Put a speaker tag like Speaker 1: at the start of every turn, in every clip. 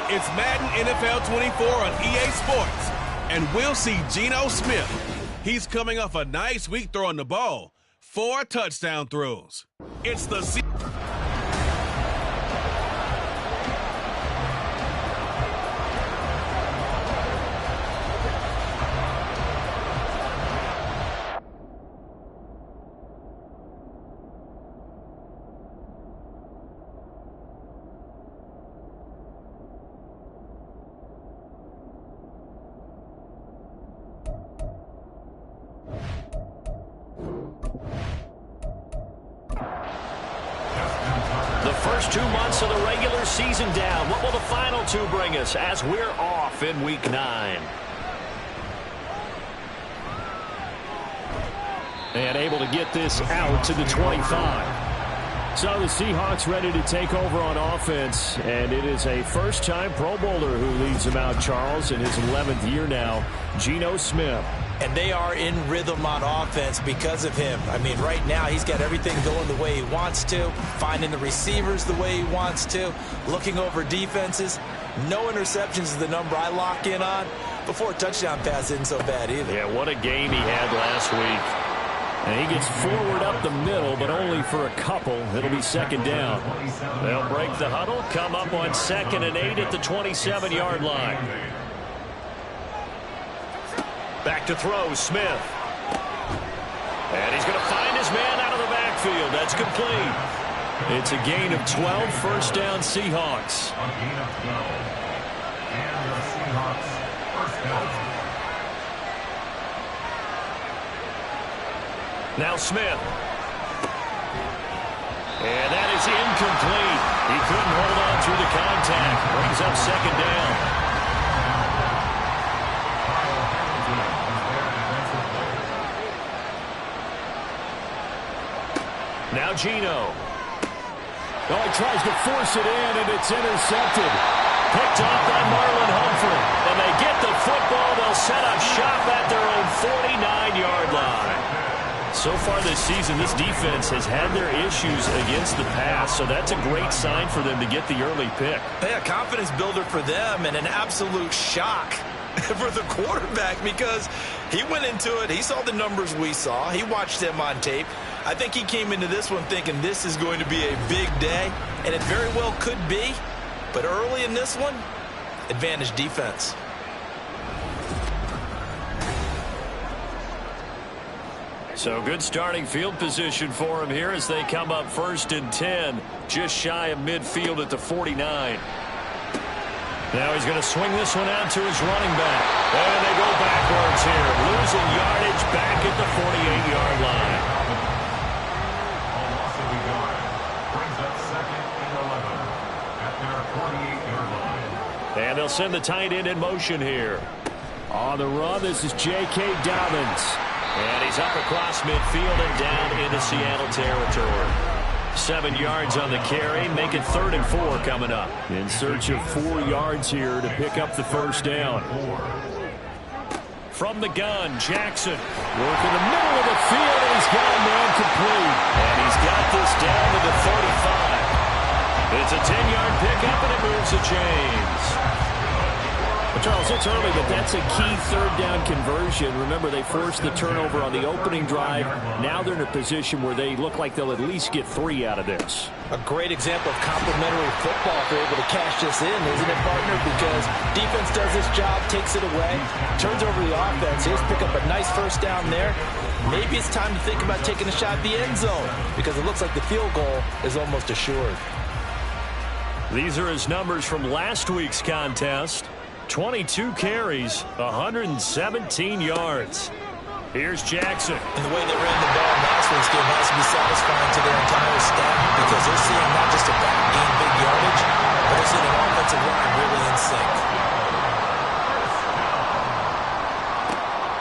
Speaker 1: It's Madden NFL 24 on EA Sports, and we'll see Geno Smith. He's coming off a nice week throwing the ball. 4 touchdown throws. It's the
Speaker 2: First 2 months of the regular season down. What will the final 2 bring us as we're off in Week 9? And able to get this out to the 25. So the Seahawks ready to take over on offense, and it is a first-time Pro Bowler who leads them out, Charles, in his 11th year now, Geno Smith.
Speaker 3: And they are in rhythm on offense because of him. I mean, right now, he's got everything going the way he wants to, finding the receivers the way he wants to, looking over defenses. No interceptions is the number I lock in on. Before a touchdown pass isn't so bad either.
Speaker 2: Yeah, what a game he had last week. And he gets forward up the middle, but only for a couple. It'll be second down. They'll break the huddle, come up on 2nd and 8 at the 27-yard line. Back to throw, Smith. And he's going to find his man out of the backfield. That's complete. It's a gain of 12, first down Seahawks. Now Smith. And that is incomplete. He couldn't hold on through the contact. Brings up second down. Now Geno. Oh, he tries to force it in, and it's intercepted. Picked off by Marlon Humphrey. And they get the football. They'll set up shop at their own 49-yard line. So far this season, this defense has had their issues against the pass, so that's a great sign for them to get the early pick.
Speaker 3: Yeah, confidence builder for them and an absolute shock for the quarterback because he went into it. He saw the numbers we saw. He watched them on tape. I think he came into this one thinking this is going to be a big day, and it very well could be. But early in this one, advantage defense.
Speaker 2: So good starting field position for him here as they come up 1st and 10, just shy of midfield at the 49. Now he's going to swing this one out to his running back. And they go backwards here, losing yardage back at the 48-yard line. And they'll send the tight end in motion here. On the run, this is J.K. Dobbins. And he's up across midfield and down into Seattle territory. 7 yards on the carry, make it 3rd and 4 coming up. In search of 4 yards here to pick up the first down. From the gun, Jackson. Working the middle of the field, and he's got a man complete. And he's got this down to the 35. It's a 10-yard pickup, and it moves the chains. Well, Charles, it's early, but that's a key 3rd down conversion. Remember, they forced the turnover on the opening drive. Now they're in a position where they look like they'll at least get 3 out of this.
Speaker 3: A great example of complementary football if they're able to cash this in, isn't it, partner? Because defense does this job, takes it away, turns over the offense. Here's pick up a nice first down there. Maybe it's time to think about taking a shot at the end zone because it looks like the field goal is almost assured.
Speaker 2: These are his numbers from last week's contest. 22 carries, 117 yards. Here's Jackson.
Speaker 3: And the way they ran the ball in last week's game has to be satisfying to their entire staff because they're seeing not just a back gain big yardage, but they're seeing an offensive line really in sync.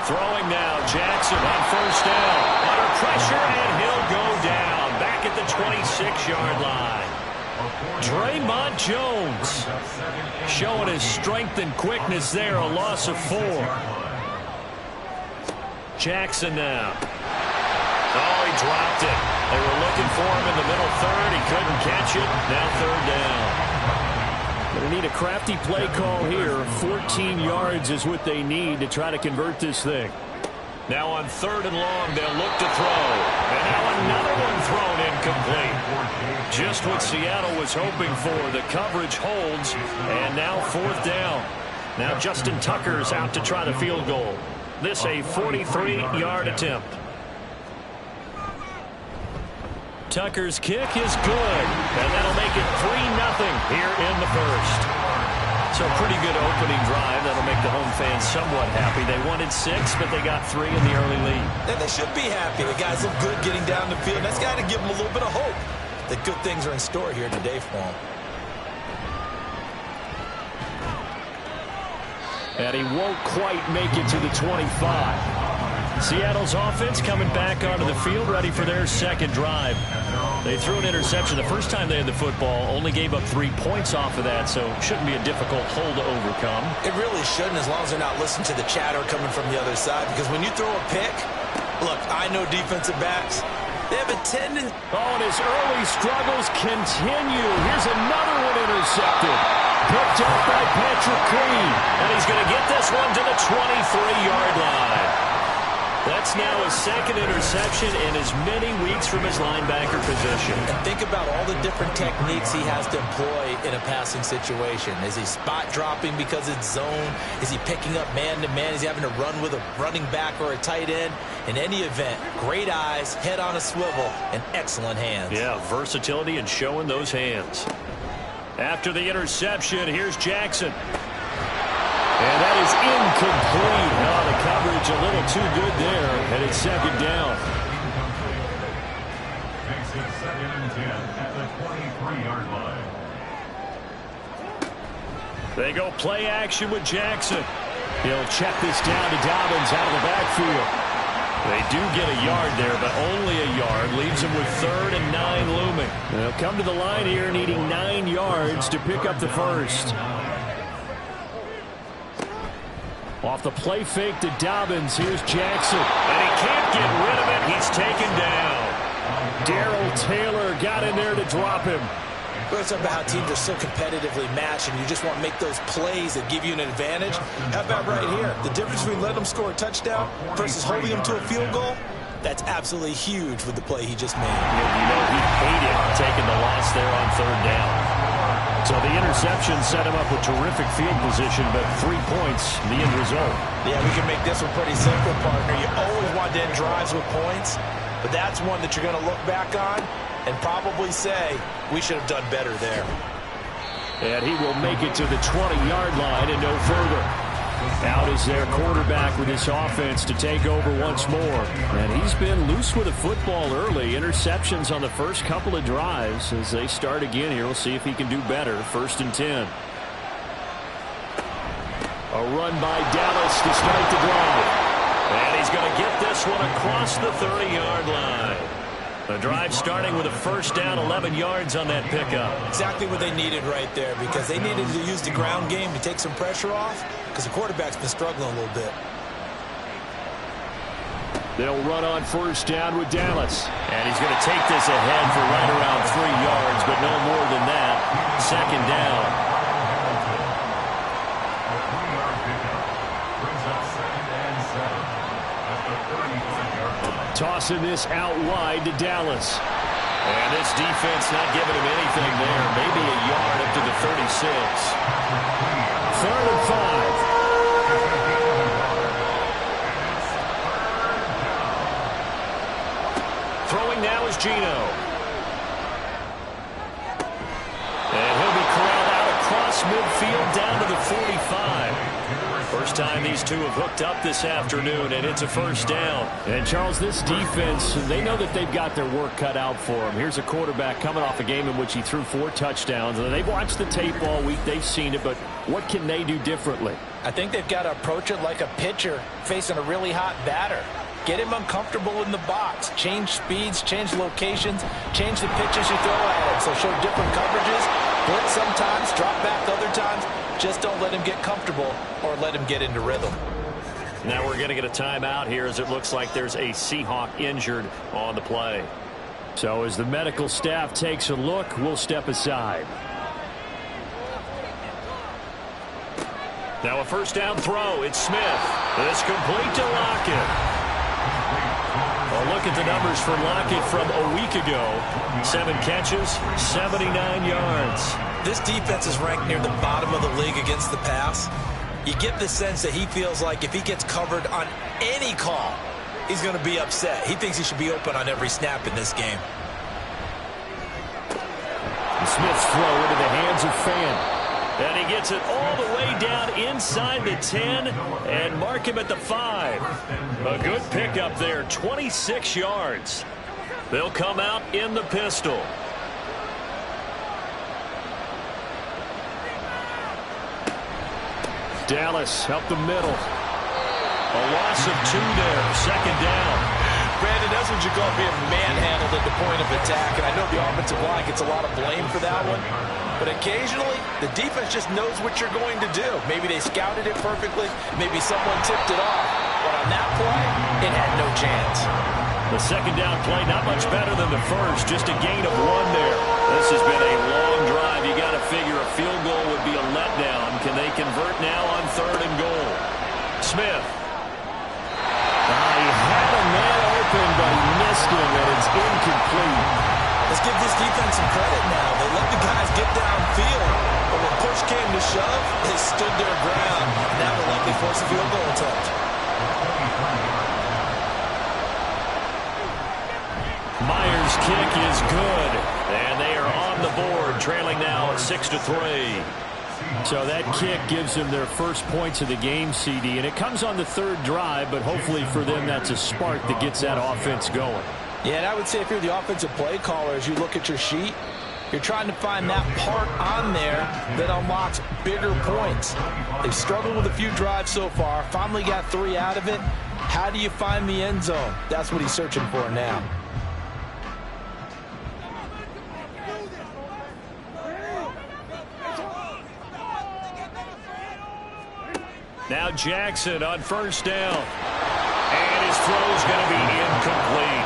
Speaker 2: Throwing now, Jackson on first down. Under pressure, and he'll go down. Back at the 26-yard line. Draymond Jones showing his strength and quickness there, a loss of 4. Jackson now. Oh, he dropped it. They were looking for him in the middle 3rd. He couldn't catch it. Now 3rd down. Going to need a crafty play call here. 14 yards is what they need to try to convert this thing. Now on 3rd and long, they'll look to throw. And now another one thrown incomplete. Just what Seattle was hoping for. The coverage holds. And now 4th down. Now Justin Tucker's out to try the field goal. This a 43-yard attempt. Tucker's kick is good. And that'll make it 3-0 here in the first. So a pretty good opening drive. That'll make the home fans somewhat happy. They wanted 6, but they got 3 in the early lead.
Speaker 3: And they should be happy. The guys look good getting down the field. That's got to give them a little bit of hope that good things are in store here today for them.
Speaker 2: And he won't quite make it to the 25. Seattle's offense coming back onto the field, ready for their second drive. They threw an interception the first time they had the football, only gave up 3 points off of that, so shouldn't be a difficult hole to overcome.
Speaker 3: It really shouldn't, as long as they're not listening to the chatter coming from the other side, because when you throw a pick, look, I know defensive backs, they have a tendency.
Speaker 2: Oh, and his early struggles continue. Here's another one intercepted. Picked up by Patrick Queen. And he's going to get this one to the 23-yard line. That's now his second interception in as many weeks from his linebacker position.
Speaker 3: And think about all the different techniques he has to employ in a passing situation. Is he spot dropping because it's zone? Is he picking up man-to-man? Is he having to run with a running back or a tight end? In any event, great eyes, head on a swivel, and excellent hands.
Speaker 2: Yeah, versatility and showing those hands. After the interception, here's Jackson. And that is incomplete. Oh, the coverage a little too good there, and it's 2nd down.
Speaker 4: Makes it 2nd and 10 at the 23-yard line.
Speaker 2: They go play action with Jackson. He'll check this down to Dobbins out of the backfield. They do get a yard there, but only a yard. Leaves them with 3rd and 9 looming. They'll come to the line here needing 9 yards to pick up the first. Off the play fake to Dobbins, here's Jackson. And he can't get rid of it. He's taken down. Darrell Taylor got in there to drop him.
Speaker 3: We're talking about how teams are so competitively matched, and you just want to make those plays that give you an advantage. How about right here? The difference between letting them score a touchdown versus holding them to a field goal, that's absolutely huge with the play he just made.
Speaker 2: You know, he hated taking the loss there on 3rd down. So the interception set him up with terrific field position, but 3 points, the end result.
Speaker 3: Yeah, we can make this one pretty simple, partner. You always want to end drives with points, but that's one that you're going to look back on and probably say, we should have done better there.
Speaker 2: And he will make it to the 20-yard line and no further. Out is their quarterback with his offense to take over once more. And he's been loose with the football early. Interceptions on the first couple of drives. As they start again here, we'll see if he can do better. 1st and 10. A run by Dallas to start the drive. And he's going to get this one across the 30-yard line. The drive starting with a 1st down, 11 yards on that pickup.
Speaker 3: Exactly what they needed right there, because they needed to use the ground game to take some pressure off, because the quarterback's been struggling a little bit.
Speaker 2: They'll run on 1st down with Dallas. And he's going to take this ahead for right around 3 yards, but no more than that. 2nd down. Tossing this out wide to Dallas. And this defense not giving him anything there. Maybe a yard up to the 36. 3rd and 5. Throwing now is Geno. And he'll be corralled out across midfield down to the 45. First time these two have hooked up this afternoon, and it's a 1st down. And, Charles, this defense, they know that they've got their work cut out for them. Here's a quarterback coming off a game in which he threw 4 touchdowns. And they've watched the tape all week. They've seen it, but what can they do differently?
Speaker 3: I think they've got to approach it like a pitcher facing a really hot batter. Get him uncomfortable in the box. Change speeds, change locations, change the pitches you throw at him. So show different coverages. Blitz sometimes, drop back other times. Just don't let him get comfortable or let him get into rhythm.
Speaker 2: Now we're going to get a timeout here as it looks like there's a Seahawk injured on the play. So as the medical staff takes a look, we'll step aside. Now a first down throw. It's Smith. It's complete to Lockett. Well, look at the numbers for Lockett from a week ago. 7 catches, 79 yards.
Speaker 3: This defense is ranked near the bottom of the league against the pass. You get the sense that he feels like if he gets covered on any call, he's going to be upset. He thinks he should be open on every snap in this game.
Speaker 2: Smith's throw into the hands of Fan. And he gets it all the way down inside the 10 and mark him at the 5. A good pickup there, 26 yards. They'll come out in the pistol. Dallas up the middle. A loss of 2 there, second down.
Speaker 3: Brandon, that's what you call being manhandled at the point of attack. And I know the offensive line gets a lot of blame for that one. But occasionally, the defense just knows what you're going to do. Maybe they scouted it perfectly. Maybe someone tipped it off. But on that play, it had no chance.
Speaker 2: The second down play, not much better than the first. Just a gain of 1 there. This has been a long drive. You got to figure a field goal would be a letdown. Can they convert now on 3rd and goal? Smith. He had a man open, but he missed him, and it's incomplete.
Speaker 3: Let's give this defense some credit now. They let the guys get downfield, but when push came to shove, they stood their ground. Now they'll likely force a field goal attempt.
Speaker 2: Myers' kick is good, and they are on the board, trailing now at 6-3. So that kick gives them their first points of the game, CD, and it comes on the 3rd drive, but hopefully for them that's a spark that gets that offense going.
Speaker 3: Yeah, and I would say if you're the offensive play caller, as you look at your sheet, you're trying to find that part on there that unlocks bigger points. They've struggled with a few drives so far, finally got 3 out of it. How do you find the end zone? That's what he's searching for now.
Speaker 2: Now Jackson on first down. And his throw's going to be incomplete.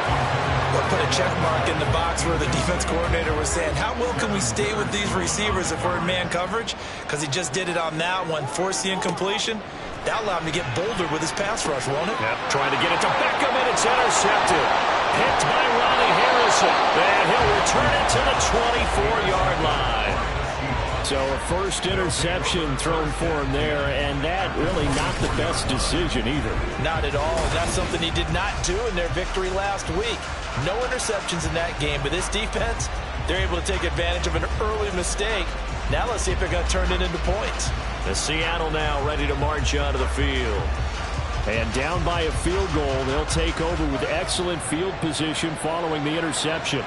Speaker 3: We'll put a check mark in the box where the defense coordinator was saying, how well can we stay with these receivers if we're in man coverage? Because he just did it on that one, forced the incompletion. That allowed him to get bolder with his pass rush, won't it?
Speaker 2: Yep, trying to get it to Beckham, and it's intercepted. Picked by Ronnie Harrison. And he'll return it to the 24-yard line. So a first interception thrown for him there, and that really not the best decision either.
Speaker 3: Not at all. That's something he did not do in their victory last week. No interceptions in that game, but this defense, they're able to take advantage of an early mistake. Now let's see if they're going to turn it into points.
Speaker 2: The Seattle now ready to march onto the field. And down by a field goal, they'll take over with excellent field position following the interception.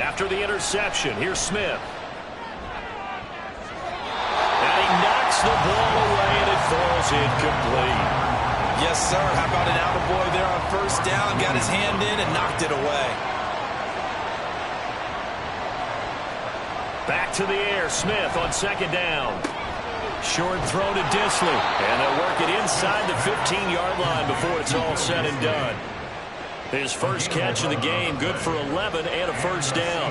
Speaker 2: After the interception, here's Smith. And he knocks the ball away, and it falls incomplete.
Speaker 3: Yes, sir. How about an attaboy there on first down? Got his hand in and knocked it away.
Speaker 2: Back to the air, Smith on second down. Short throw to Disley. And they'll work it inside the 15-yard line before it's all said and done. His first catch of the game, good for 11 and a first down.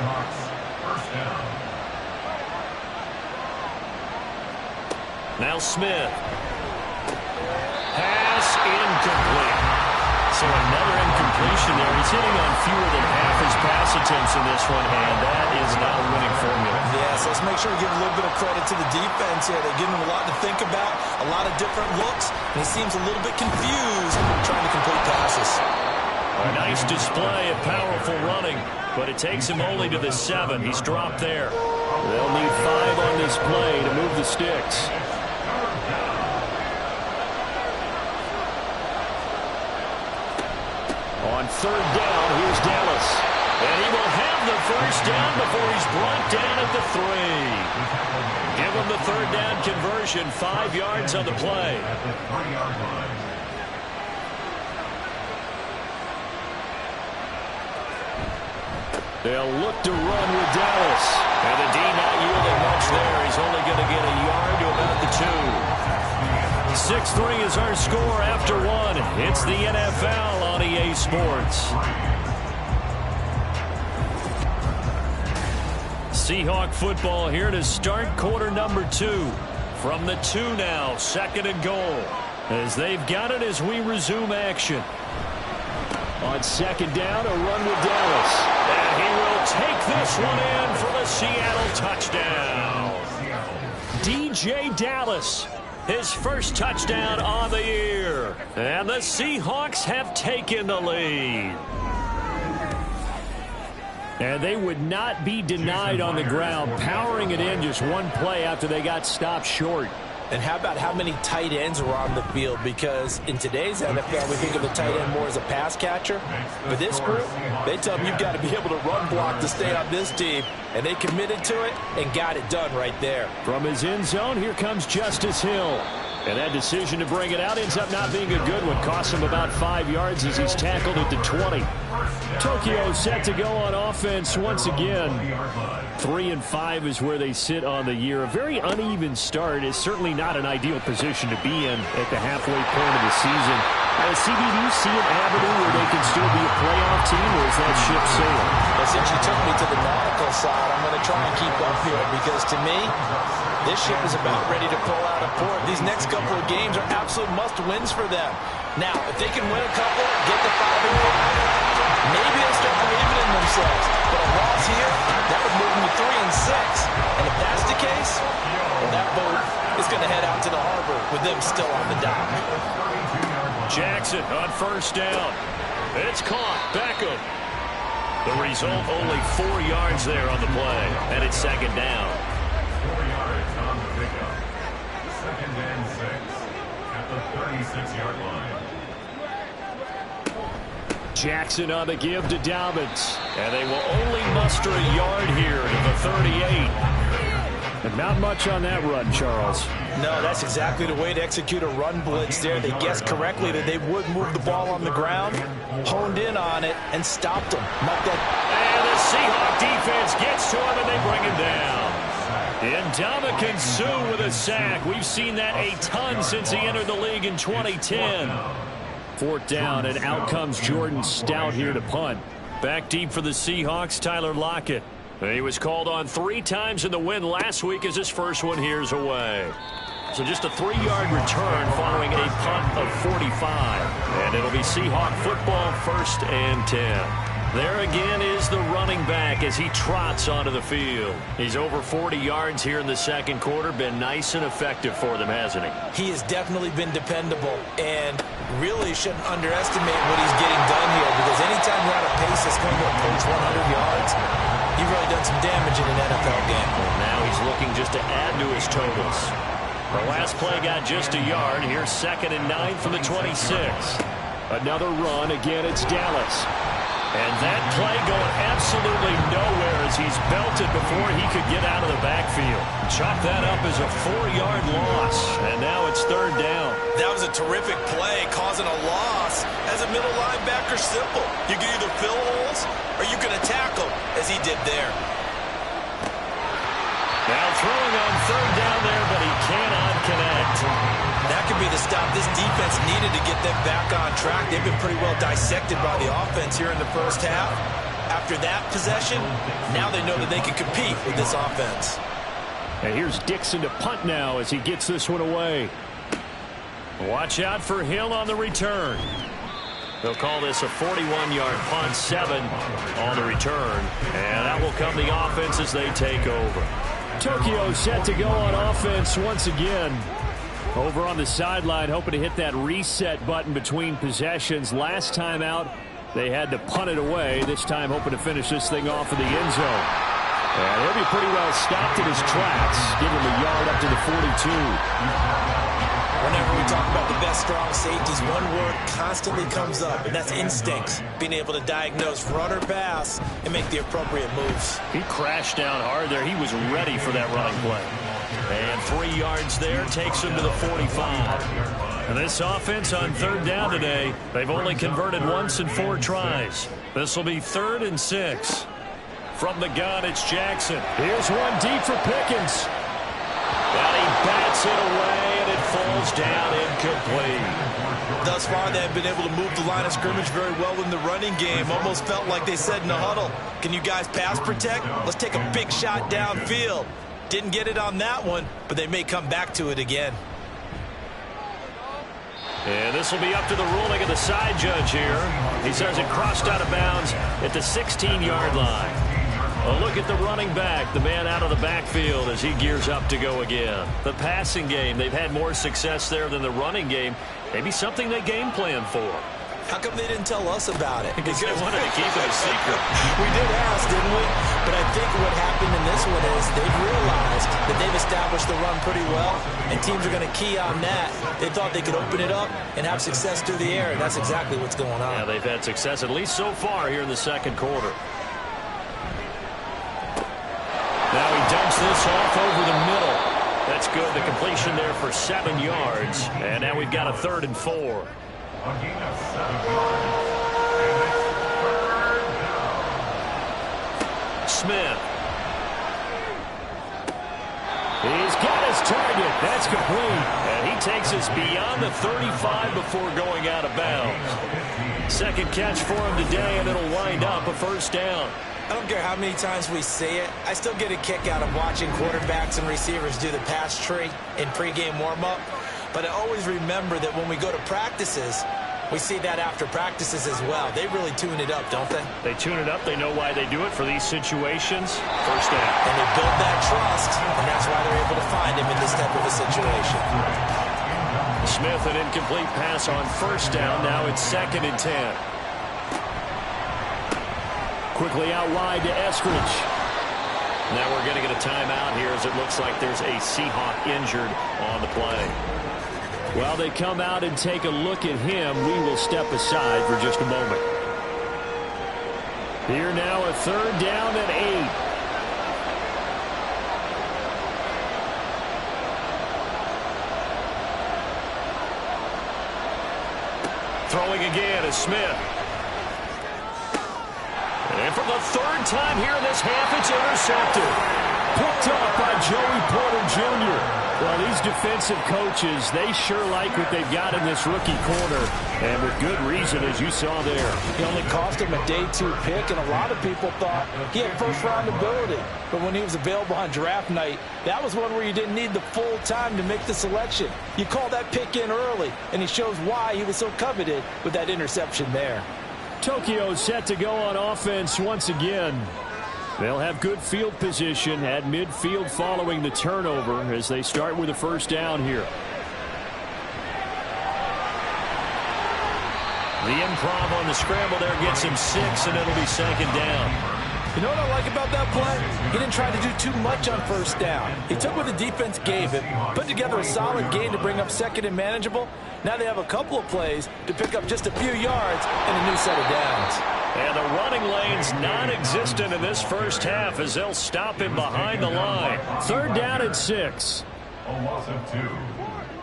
Speaker 2: Now Smith. Pass incomplete. So another incompletion there. He's hitting on fewer than half his pass attempts in this one, and that is not a winning formula.
Speaker 3: Yes, let's make sure we give a little bit of credit to the defense here. They give him a lot to think about, a lot of different looks, and he seems a little bit confused trying to complete passes.
Speaker 2: A nice display of powerful running, but it takes him only to the 7. He's dropped there. They'll need 5 on this play to move the sticks. On third down, here's Dallas. And he will have the first down before he's brought down at the 3. Give him the third down conversion, 5 yards on the play. They'll look to run with Dallas. And the D not yielding much there. He's only going to get a yard to about the 2. 6-3 is our score after 1. It's the NFL on EA Sports. Seahawk football here to start quarter number 2. From the 2 now, 2nd and goal. As they've got it as we resume action. On 2nd down, a run with Dallas. And he will take this one in for the Seattle touchdown. DJ Dallas, his first touchdown on the year. And the Seahawks have taken the lead. And they would not be denied on the ground, powering it in just one play after they got stopped short.
Speaker 3: And how about how many tight ends were on the field? Because in today's NFL, we think of the tight end more as a pass catcher. For this group, they tell them you've got to be able to run block to stay on this team. And they committed to it and got it done right there.
Speaker 2: From his end zone, here comes Justice Hill. And that decision to bring it out ends up not being a good one. Costs him about 5 yards as he's tackled at the 20. Tokyo set to go on offense once again. 3-5 is where they sit on the year. A very uneven start is certainly not an ideal position to be in at the halfway point of the season. CB, do you see an avenue where they can still be a playoff team, or is that ship sailing?
Speaker 3: Well, since you took me to the nautical side, I'm going to try and keep up here because to me, this ship is about ready to pull out of port. These next couple of games are absolute must-wins for them. Now, if they can win a couple, get to 5-5, maybe they'll start believing in themselves. But a loss here, that would move them to 3-6. And if that's the case, well, that boat is going to head out to the harbor with them still on the dock.
Speaker 2: Jackson on 1st down. It's caught. Beckham. The result, only 4 yards there on the play. And it's 2nd down.
Speaker 4: 4 yards on the pickup. 2nd and 6 at the 36-yard line.
Speaker 2: Jackson on the give to Dobbins. And they will only muster a yard here to the 38. And not much on that run, Charles.
Speaker 3: No, that's exactly the way to execute a run blitz there. They guessed correctly that they would move the ball on the ground, honed in on it, and stopped them.
Speaker 2: And the Seahawk defense gets to him, and they bring him down. Ndamukong Suh with a sack. We've seen that a ton since he entered the league in 2010. 4th down, and out comes Jordan Stout here to punt. Back deep for the Seahawks, Tyler Lockett. He was called on 3 times in the win last week as his first one here's away. So just a 3-yard return following a punt of 45. And it'll be Seahawk football, 1st and 10. There again is the running back as he trots onto the field. He's over 40 yards here in the 2nd quarter. Been nice and effective for them, hasn't he?
Speaker 3: He has definitely been dependable and really shouldn't underestimate what he's getting done here because anytime you're on a pace that's going to approach 100 yards, you've really done some damage in an NFL game.
Speaker 2: Well, now he's looking just to add to his totals. The last play got just a yard. Here's 2nd and 9 from the 26. Another run. Again, it's Dallas. And that play going absolutely nowhere as he's belted before he could get out of the backfield. Chalk that up as a 4-yard loss. And now it's 3rd down.
Speaker 3: That was a terrific play, causing a loss. As a middle linebacker, simple. You can either fill holes or you can attack them, as he did there.
Speaker 2: Now throwing on 3rd down there, but he cannot connect.
Speaker 3: That could be the stop this defense needed to get them back on track. They've been pretty well dissected by the offense here in the first half. After that possession, now they know that they can compete with this offense.
Speaker 2: And here's Dixon to punt now as he gets this one away. Watch out for Hill on the return. They'll call this a 41-yard punt, 7 on the return. And that will come the offense as they take over. Tokyo set to go on offense once again. Over on the sideline, hoping to hit that reset button between possessions. Last time out, they had to punt it away. This time, hoping to finish this thing off in the end zone. And he'll be pretty well stopped in his tracks. Give him a yard up to the 42.
Speaker 3: Whenever we talk about the best strong safeties, one word constantly comes up, and that's instincts. Being able to diagnose run or pass and make the appropriate moves.
Speaker 2: He crashed down hard there. He was ready for that running play. And 3 yards there takes him to the 45. And this offense on 3rd down today, they've only converted once in 4 tries. This will be 3rd and 6. From the gun, it's Jackson. Here's one deep for Pickens. And he bats it away, and it falls falls down incomplete.
Speaker 3: Thus far, they've been able to move the line of scrimmage very well in the running game. Almost felt like they said in the huddle, can you guys pass protect? Let's take a big shot downfield. Didn't get it on that one, but they may come back to it again.
Speaker 2: And this will be up to the ruling of the side judge here. He says it crossed out of bounds at the 16-yard line. A look at the running back, the man out of the backfield as he gears up to go again. The passing game, they've had more success there than the running game. Maybe something they game plan for.
Speaker 3: How come they didn't tell us about it?
Speaker 2: Because they wanted to keep it a secret.
Speaker 3: We did ask, didn't we? But I think what happened in this one is they've realized that they've established the run pretty well, and teams are going to key on that. They thought they could open it up and have success through the air, and that's exactly what's going on.
Speaker 2: Yeah, they've had success, at least so far, here in the second quarter. Now he dumps this off over the middle. That's good. The completion there for 7 yards. And now we've got a 3rd and 4.
Speaker 4: A gain of 7 yards. And it's third down.
Speaker 2: Smith. He's got his target. That's complete. And he takes us beyond the 35 before going out of bounds. Second catch for him today, and it'll wind up a 1st down.
Speaker 3: I don't care how many times we say it. I still get a kick out of watching quarterbacks and receivers do the pass tree in pregame warm-up. But I always remember that when we go to practices, we see that after practices as well. They really tune it up, don't they?
Speaker 2: They tune it up. They know why they do it for these situations. 1st down.
Speaker 3: And they build that trust, and that's why they're able to find him in this type of a situation.
Speaker 2: Smith, an incomplete pass on 1st down. Now it's 2nd and 10. Quickly out wide to Eskridge. Now we're going to get a timeout here as it looks like there's a Seahawk injured on the play. While they come out and take a look at him, we will step aside for just a moment. Here now a 3rd down and 8. Throwing again is Smith. And for the 3rd time here in this half, it's intercepted. Picked up by Joey Porter Jr. Well, these defensive coaches, they sure like what they've got in this rookie corner. And with good reason, as you saw there.
Speaker 5: He only cost him a day 2 pick, and a lot of people thought he had 1st-round ability. But when he was available on draft night, that was one where you didn't need the full time to make the selection. You call that pick in early, and he shows why he was so coveted with that interception there.
Speaker 2: Tokyo set to go on offense once again. They'll have good field position at midfield following the turnover as they start with a 1st down here. The improv on the scramble there gets him 6, and it'll be 2nd down.
Speaker 5: You know what I like about that play? He didn't try to do too much on 1st down. He took what the defense gave him, put together a solid game to bring up 2nd and manageable. Now they have a couple of plays to pick up just a few yards and a new set of downs.
Speaker 2: And the running lane's non-existent in this 1st half as they'll stop him behind the line. 3rd down and 6.
Speaker 4: A loss of 2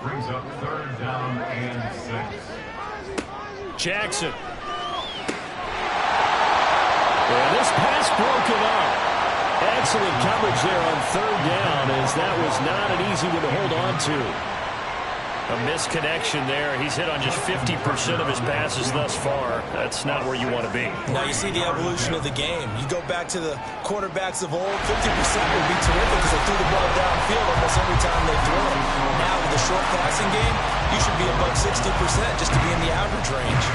Speaker 4: brings up 3rd down and 6.
Speaker 2: Jackson. And this pass broken up. Excellent coverage there on 3rd down as that was not an easy one to hold on to. A misconnection there. He's hit on just 50% of his passes thus far. That's not where you want to be.
Speaker 3: Now you see the evolution of the game. You go back to the quarterbacks of old, 50% would be terrific because they threw the ball downfield almost every time they threw it. Now with the short passing game, you should be above 60% just to be in the average range.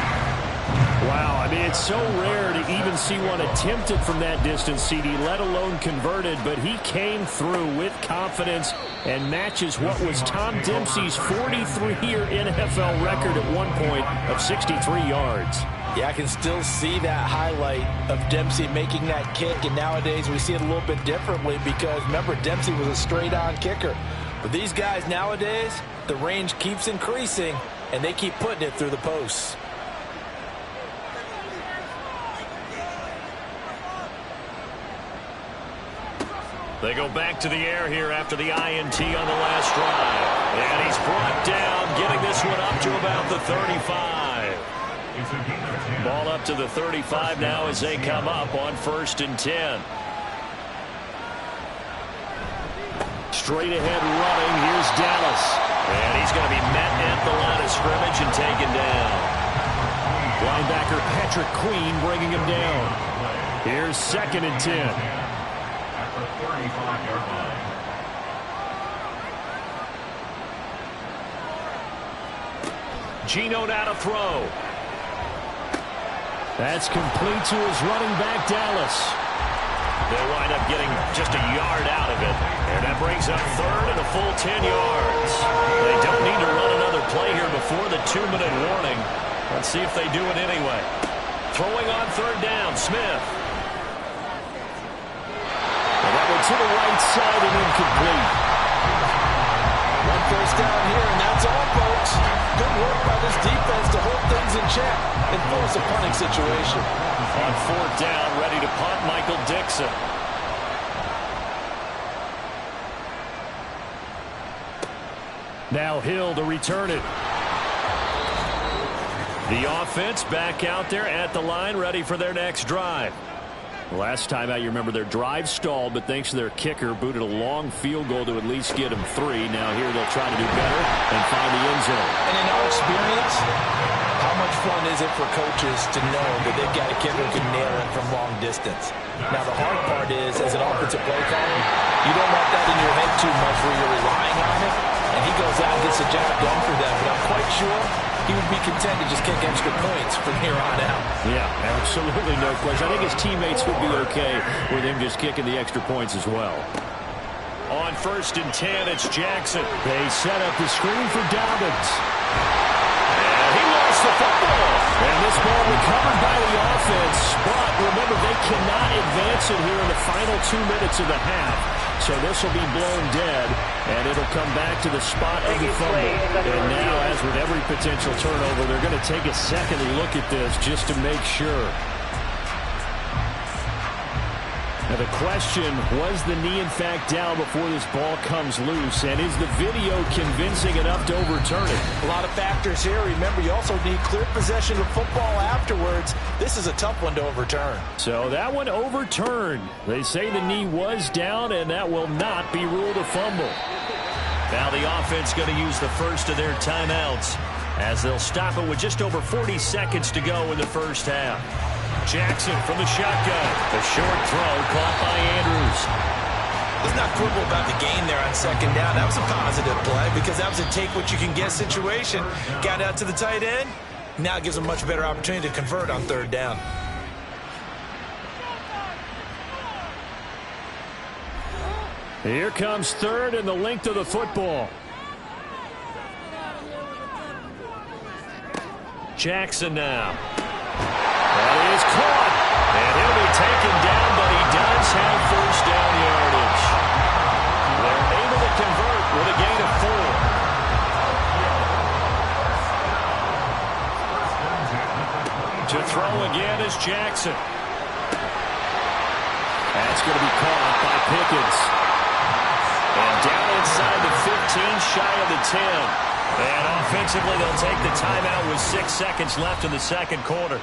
Speaker 2: Wow, I mean, it's so rare to even see one attempted from that distance, CD, let alone converted, but he came through with confidence and matches what was Tom Dempsey's 43-year NFL record at one point of 63 yards.
Speaker 5: Yeah, I can still see that highlight of Dempsey making that kick, and nowadays we see it a little bit differently because, remember, Dempsey was a straight-on kicker. But these guys nowadays, the range keeps increasing, and they keep putting it through the posts.
Speaker 2: They go back to the air here after the INT on the last drive. And he's brought down, getting this one up to about the 35. Ball up to the 35 now as they come up on 1st and 10. Straight ahead running. Here's Dallas. And he's going to be met at the line of scrimmage and taken down. Linebacker Patrick Queen bringing him down. Here's 2nd and 10.
Speaker 4: At the 35-yard line.
Speaker 2: Geno now to throw. That's complete to his running back, Dallas. They'll wind up getting just a yard out of it. And that brings up 3rd and a full 10 yards. They don't need to run another play here before the 2-minute warning. Let's see if they do it anyway. Throwing on 3rd down, Smith. And that one to the right side and incomplete.
Speaker 5: 1 first down here, and that's all, folks. Good work by this defense to hold things in check and force a punting situation.
Speaker 2: On 4th down, ready to punt, Michael Dixon. Now Hill to return it. The offense back out there at the line, ready for their next drive. Last time out, you remember their drive stalled, but thanks to their kicker, booted a long field goal to at least get them 3. Now here they'll try to do better and find the end zone.
Speaker 5: And in our experience, how much fun is it for coaches to know that they've got a kicker who can nail it from long distance? Now, the hard part is, as an offensive play caller, you don't want that in your head too much where you're relying on it, and he goes out and gets the job done for them. But I'm quite sure he would be content to just kick extra points from here on out.
Speaker 2: Yeah, absolutely no question. I think his teammates would be okay with him just kicking the extra points as well. On 1st and 10, it's Jackson. They set up the screen for Dobbins. And he lost the football. And this ball recovered by the offense. But remember, they cannot advance it here in the final 2 minutes of the half. So this will be blown dead, and it'll come back to the spot of the fumble. And now, as with every potential turnover, they're going to take a second look at this just to make sure. Now the question, was the knee in fact down before this ball comes loose? And is the video convincing enough to overturn it?
Speaker 5: A lot of factors here. Remember, you also need clear possession of football afterwards. This is a tough one to overturn.
Speaker 2: So that one overturned. They say the knee was down, and that will not be ruled a fumble. Now the offense going to use the first of their timeouts as they'll stop it with just over 40 seconds to go in the first half. Jackson from the shotgun. The short throw caught by Andrews.
Speaker 3: Let's not quibble about the gain there on 2nd down. That was a positive play because that was a take-what-you-can-get situation. Got out to the tight end. Now it gives them a much better opportunity to convert on 3rd down.
Speaker 2: Here comes 3rd and the length of the football. Jackson now. That is caught. And he'll be taken down, but he does have 1st down yardage. They're able to convert with a gain of 4. To throw again is Jackson. That's going to be caught by Pickens. And down inside the 15, shy of the 10. And offensively, they'll take the timeout with 6 seconds left in the 2nd quarter.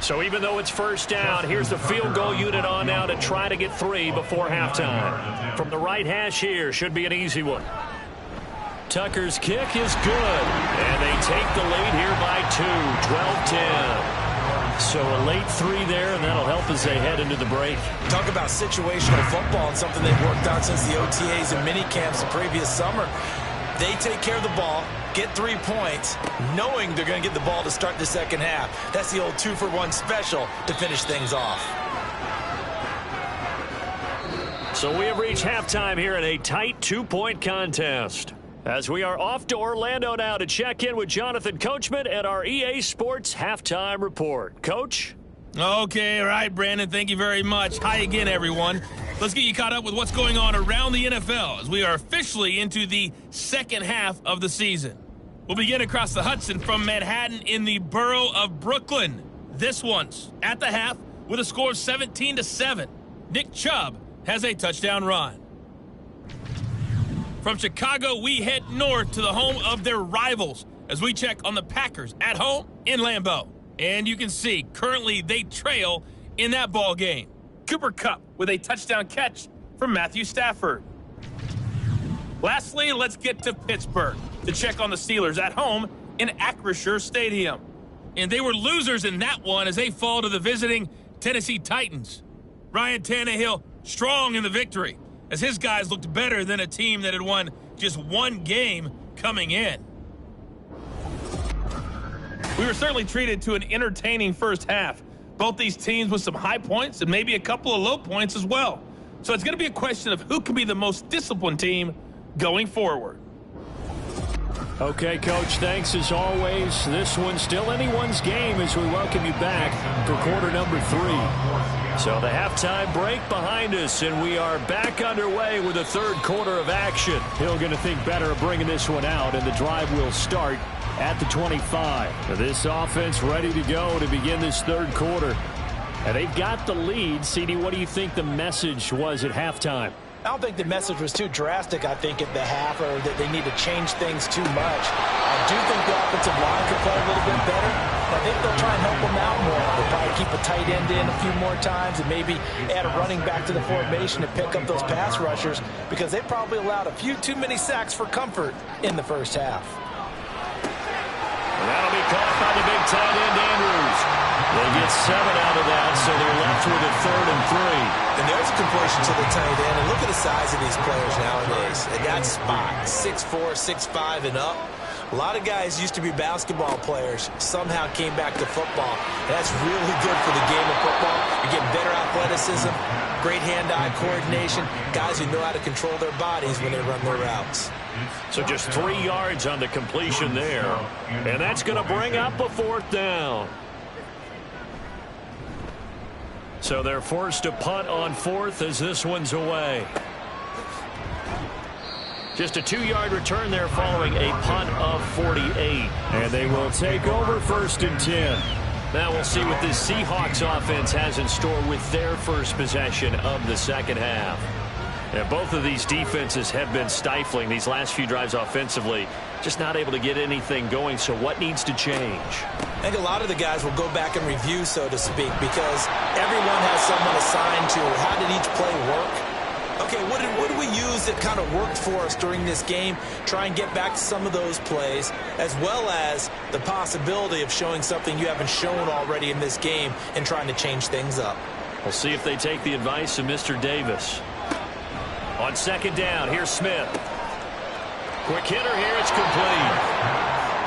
Speaker 2: So even though it's 1st down, here's the field goal unit on now to try to get 3 before halftime. From the right hash here, should be an easy one. Tucker's kick is good. And they take the lead here by 2, 12-10. So a late 3 there, and that'll help as they head into the break.
Speaker 3: Talk about situational football and something they've worked on since the OTAs and mini camps the previous summer. They take care of the ball, get 3 points, knowing they're going to get the ball to start the 2nd half. That's the old 2-for-1 special to finish things off.
Speaker 2: So we have reached halftime here in a tight 2-point contest. As we are off to Orlando now to check in with Jonathan Coachman at our EA Sports Halftime Report. Coach?
Speaker 6: Okay, all right, Brandon, thank you very much. Hi again, everyone. Let's get you caught up with what's going on around the NFL as we are officially into the 2nd half of the season. We'll begin across the Hudson from Manhattan in the borough of Brooklyn. This one's at the half with a score of 17-7. Nick Chubb has a touchdown run. From Chicago, we head north to the home of their rivals as we check on the Packers at home in Lambeau. And you can see, currently they trail in that ball game. Cooper Kupp with a touchdown catch from Matthew Stafford. Lastly, let's get to Pittsburgh to check on the Steelers at home in Acrisure Stadium. And they were losers in that one as they fall to the visiting Tennessee Titans. Ryan Tannehill strong in the victory as his guys looked better than a team that had won just one game coming in. We were certainly treated to an entertaining first half. Both these teams with some high points and maybe a couple of low points as well. So it's going to be a question of who can be the most disciplined team going forward.
Speaker 2: Okay, Coach, thanks as always. This one's still anyone's game as we welcome you back for quarter number 3. So the halftime break behind us, and we are back underway with the third quarter of action. Hill going to think better of bringing this one out, and the drive will start at the 25. This offense ready to go to begin this third quarter. And they've got the lead. CD, what do you think the message was at halftime?
Speaker 5: I don't think the message was too drastic, I think, at the half, or that they need to change things too much. I do think the offensive line could play a little bit better. I think they'll try and help them out more. They'll probably keep a tight end in a few more times and maybe add a running back to the formation to pick up those pass rushers because they probably allowed a few too many sacks for comfort in the first half.
Speaker 2: And that'll be caught by the big tight end, Andrews. They get 7 out of that, so they're left with a 3rd and 3.
Speaker 3: And there's a completion to the tight end. And look at the size of these players nowadays. At that spot, 6'4", 6'5", and up. A lot of guys used to be basketball players, somehow came back to football. And that's really good for the game of football. You're getting better athleticism, great hand-eye coordination, guys who know how to control their bodies when they run their routes.
Speaker 2: So just 3 yards on the completion there. And that's going to bring up a 4th down. So they're forced to punt on 4th as this one's away. Just a 2-yard return there following a punt of 48. And they will take over 1st and 10. Now we'll see what this Seahawks offense has in store with their first possession of the second half. And both of these defenses have been stifling these last few drives offensively. Just not able to get anything going, so what needs to change?
Speaker 3: I think a lot of the guys will go back and review, so to speak, because everyone has someone assigned to how did each play work. Okay, what did we use that kind of worked for us during this game? Try and get back to some of those plays, as well as the possibility of showing something you haven't shown already in this game and trying to change things up.
Speaker 2: We'll see if they take the advice of Mr. Davis. On 2nd down, here's Smith. Quick hitter here, it's complete.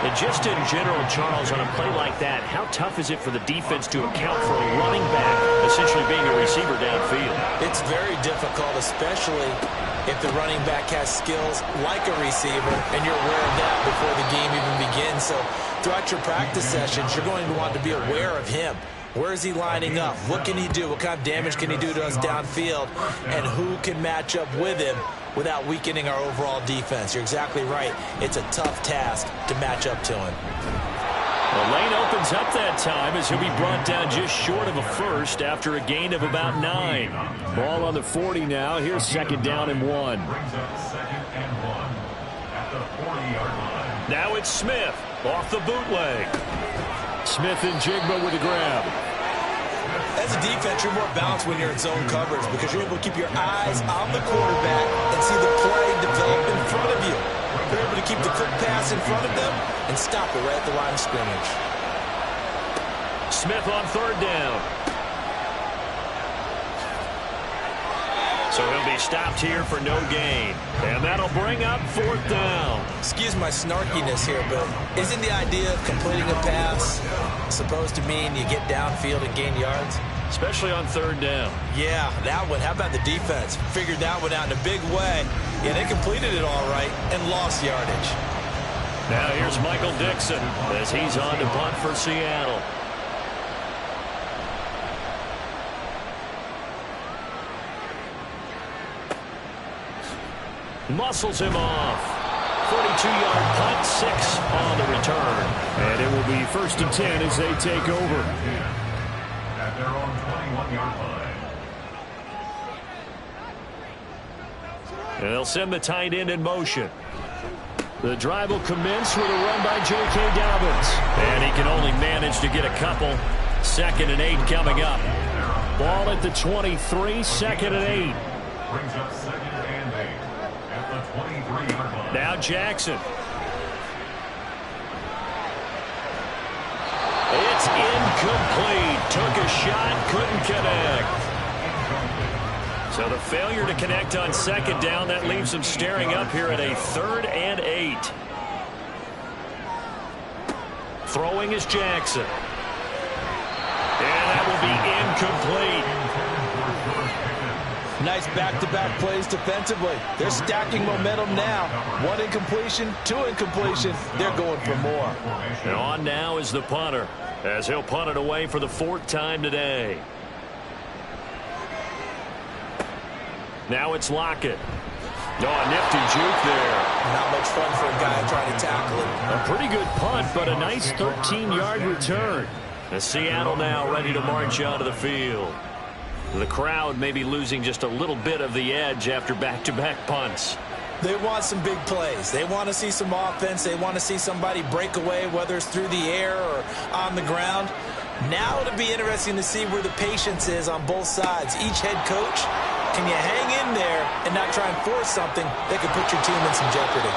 Speaker 2: And just in general, Charles, on a play like that, how tough is it for the defense to account for a running back essentially being a receiver downfield?
Speaker 3: It's very difficult, especially if the running back has skills like a receiver, and you're aware of that before the game even begins. So throughout your practice sessions, you're going to want to be aware of him. Where is he lining up? What can he do? What kind of damage can he do to us downfield? And who can match up with him without weakening our overall defense? You're exactly right. It's a tough task to match up to him.
Speaker 2: The lane opens up that time as he'll be brought down just short of a first after a gain of about 9. Ball on the 40 now. Here's 2nd down and 1.
Speaker 4: Brings up 2nd and 1 at the 40-yard line.
Speaker 2: Now it's Smith off the bootleg. Smith and Jigba with a grab.
Speaker 3: As a defense, you're more balanced when you're in zone coverage because you're able to keep your eyes on the quarterback and see the play develop in front of you. You're able to keep the quick pass in front of them and stop it right at the line of scrimmage.
Speaker 2: Smith on 3rd down. So he'll be stopped here for no gain. And that'll bring up 4th down.
Speaker 3: Excuse my snarkiness here, but isn't the idea of completing a pass supposed to mean you get downfield and gain yards?
Speaker 2: Especially on 3rd down.
Speaker 3: Yeah, that one. How about the defense? Figured that one out in a big way. Yeah, they completed it all right and lost yardage.
Speaker 2: Now here's Michael Dixon as he's on to punt for Seattle. Muscles him off. 42-yard punt, 6 on the return. And it will be 1st and 10 as they take over.
Speaker 4: At their own 21-yard line.
Speaker 2: And they'll send the tight end in motion. The drive will commence with a run by J.K. Dobbins. And he can only manage to get a couple. 2nd and 8 coming up. Ball at the 23, 2nd and 8.
Speaker 4: Brings up 2nd and 8 at the 23.
Speaker 2: Now Jackson. It's incomplete. Took a shot, couldn't connect. So the failure to connect on second down, that leaves them staring up here at a 3rd and 8. Throwing is Jackson. And that will be incomplete.
Speaker 5: Nice back-to-back plays defensively. They're stacking momentum now. 1 incompletion, 2 incompletion. They're going for more.
Speaker 2: And on now is the punter, as he'll punt it away for the 4th time today. Now it's Lockett. Oh, a nifty juke there.
Speaker 3: Not much fun for a guy trying to tackle it.
Speaker 2: A pretty good punt, but a nice 13-yard return. And Seattle now ready to march onto the field. The crowd may be losing just a little bit of the edge after back-to-back punts.
Speaker 3: They want some big plays. They want to see some offense. They want to see somebody break away, whether it's through the air or on the ground. Now it'll be interesting to see where the patience is on both sides. Each head coach, can you hang in there and not try and force something that could put your team in some jeopardy?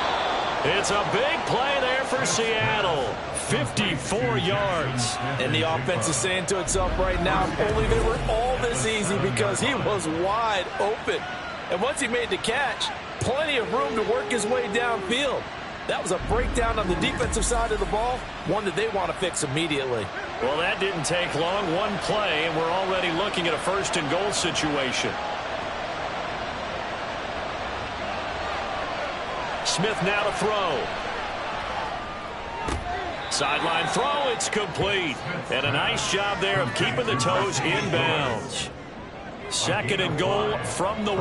Speaker 2: It's a big play there for Seattle. 54 yards.
Speaker 5: And the offense is saying to itself right now, if only they were all this easy, because he was wide open. And once he made the catch, plenty of room to work his way downfield. That was a breakdown on the defensive side of the ball, one that they want to fix immediately.
Speaker 2: Well, that didn't take long. One play, and we're already looking at a 1st and goal situation. Smith now to throw. Sideline throw, it's complete. And a nice job there of keeping the toes in bounds. 2nd and goal from the 1.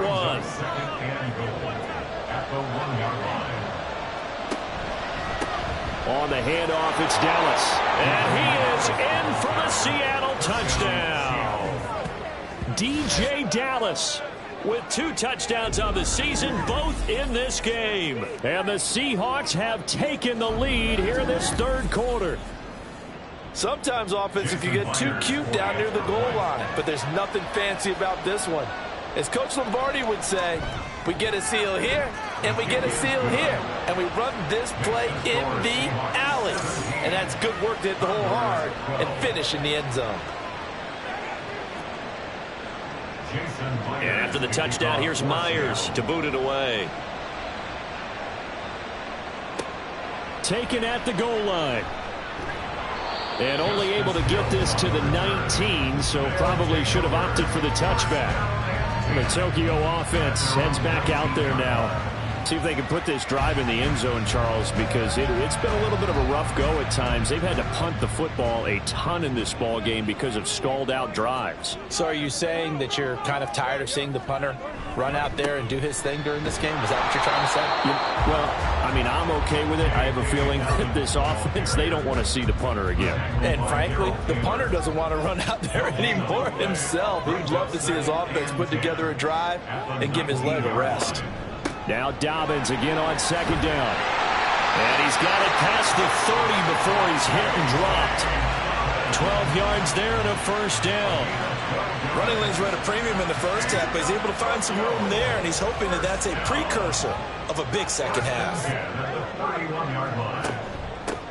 Speaker 2: On the handoff, it's Dallas. And he is in for the Seattle touchdown. DJ Dallas with 2 touchdowns on the season, both in this game. And the Seahawks have taken the lead here in this 3rd quarter.
Speaker 5: Sometimes offenses can get too cute down near the goal line, but there's nothing fancy about this one. As Coach Lombardi would say, we get a seal here, and we get a seal here, and we run this play in the alley. And that's good work to hit the hole hard and finish in the end zone.
Speaker 2: And after the touchdown, here's Myers to boot it away. Taken at the goal line. And only able to get this to the 19, so probably should have opted for the touchback. The Tokyo offense heads back out there now. See if they can put this drive in the end zone, Charles, because it's been a little bit of a rough go at times. They've had to punt the football a ton in this ball game because of stalled-out drives.
Speaker 5: So are you saying that you're kind of tired of seeing the punter run out there and do his thing during this game? Is that what you're trying to say?
Speaker 2: Yeah, well, I mean, I'm okay with it. I have a feeling that this offense, they don't want to see the punter again.
Speaker 5: And frankly, the punter doesn't want to run out there anymore himself. He'd love to see his offense put together a drive and give his leg a rest.
Speaker 2: Now Dobbins again on 2nd down. And he's got it past the 30 before he's hit and dropped. 12 yards there and a 1st down.
Speaker 3: Running lanes were at a premium in the first half, but he's able to find some room there, and he's hoping that that's a precursor of a big second half.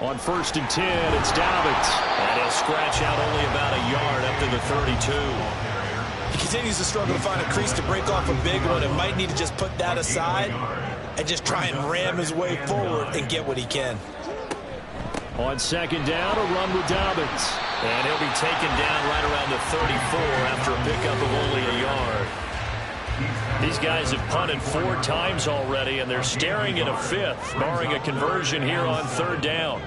Speaker 2: On 1st and 10, it's Dobbins. And he'll scratch out only about a yard up to the 32.
Speaker 3: He continues to struggle to find a crease to break off a big one and might need to just put that aside and just try and ram his way forward and get what he can.
Speaker 2: On 2nd down, a run with Dobbins. And he'll be taken down right around the 34 after a pickup of only a yard. These guys have punted 4 times already, and they're staring at a 5th, barring a conversion here on 3rd down.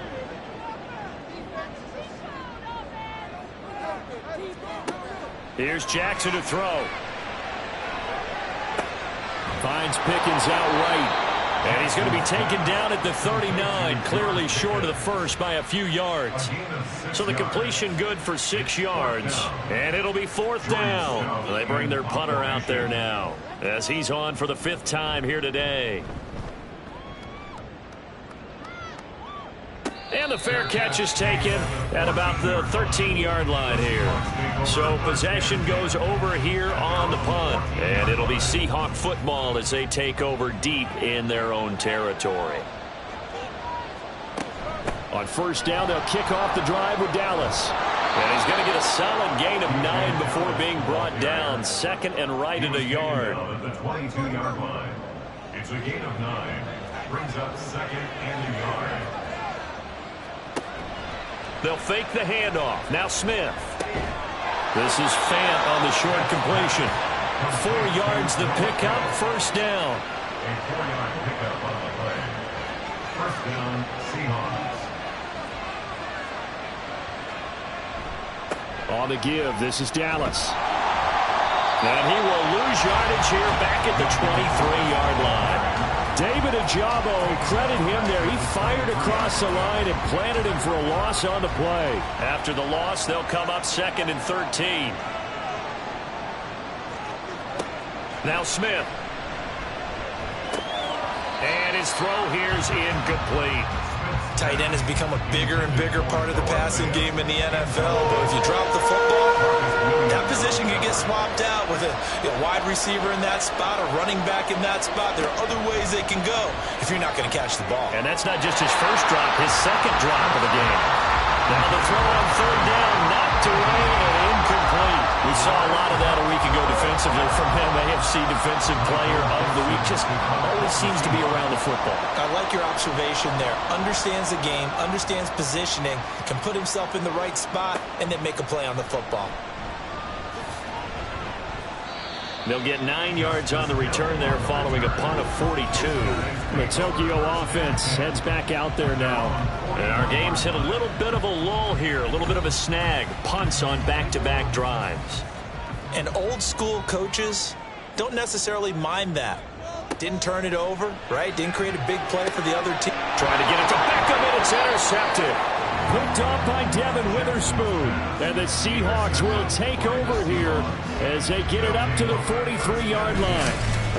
Speaker 2: Here's Jackson to throw. Finds Pickens out right. And he's going to be taken down at the 39, clearly short of the first by a few yards. So the completion good for 6 yards. And it'll be 4th down. They bring their punter out there now as he's on for the 5th time here today. And And the fair catch is taken at about the 13-yard line here. So possession goes over here on the punt. And it'll be Seahawk football as they take over deep in their own territory. On first down, they'll kick off the drive with Dallas. And he's going to get a solid gain of 9 before being brought down. Second and right at a yard.
Speaker 4: At the 22-yard line. It's a gain of 9. Brings up second and a yard.
Speaker 2: They'll fake the handoff. Now Smith. This is Fant on the short completion. 4 yards the pickup. First down.
Speaker 4: A 4-yard pickup on the play. First down, Seahawks.
Speaker 2: On the give, this is Dallas. And he will lose yardage here back at the 23-yard line. David Ajabo, credit him there. He fired across the line and planted him for a loss on the play. After the loss, they'll come up second and 13. Now Smith. And his throw here's incomplete.
Speaker 3: Tight end has become a bigger and bigger part of the passing game in the NFL. But if you drop the football, that position can get swapped out with a wide receiver in that spot, a running back in that spot. There are other ways they can go if you're not going to catch the ball.
Speaker 2: And that's not just his first drop, his second drop of the game. Now the throw on third down, knocked away and incomplete. We saw a lot of that a week ago defensively from him. AFC Defensive Player of the Week. Just always seems to be around the football.
Speaker 3: I like your observation there. Understands the game, understands positioning, can put himself in the right spot, and then make a play on the football.
Speaker 2: They'll get 9 yards on the return there following a punt of 42. The Tokyo offense heads back out there now. And our game's hit a little bit of a lull here, a little bit of a snag. Punts on back-to-back drives.
Speaker 3: And old school coaches don't necessarily mind that. Didn't turn it over, right? Didn't create a big play for the other team.
Speaker 2: Trying to get it to Beckham, and it's intercepted. Picked off by Devin Witherspoon. And the Seahawks will take over here as they get it up to the 43-yard line.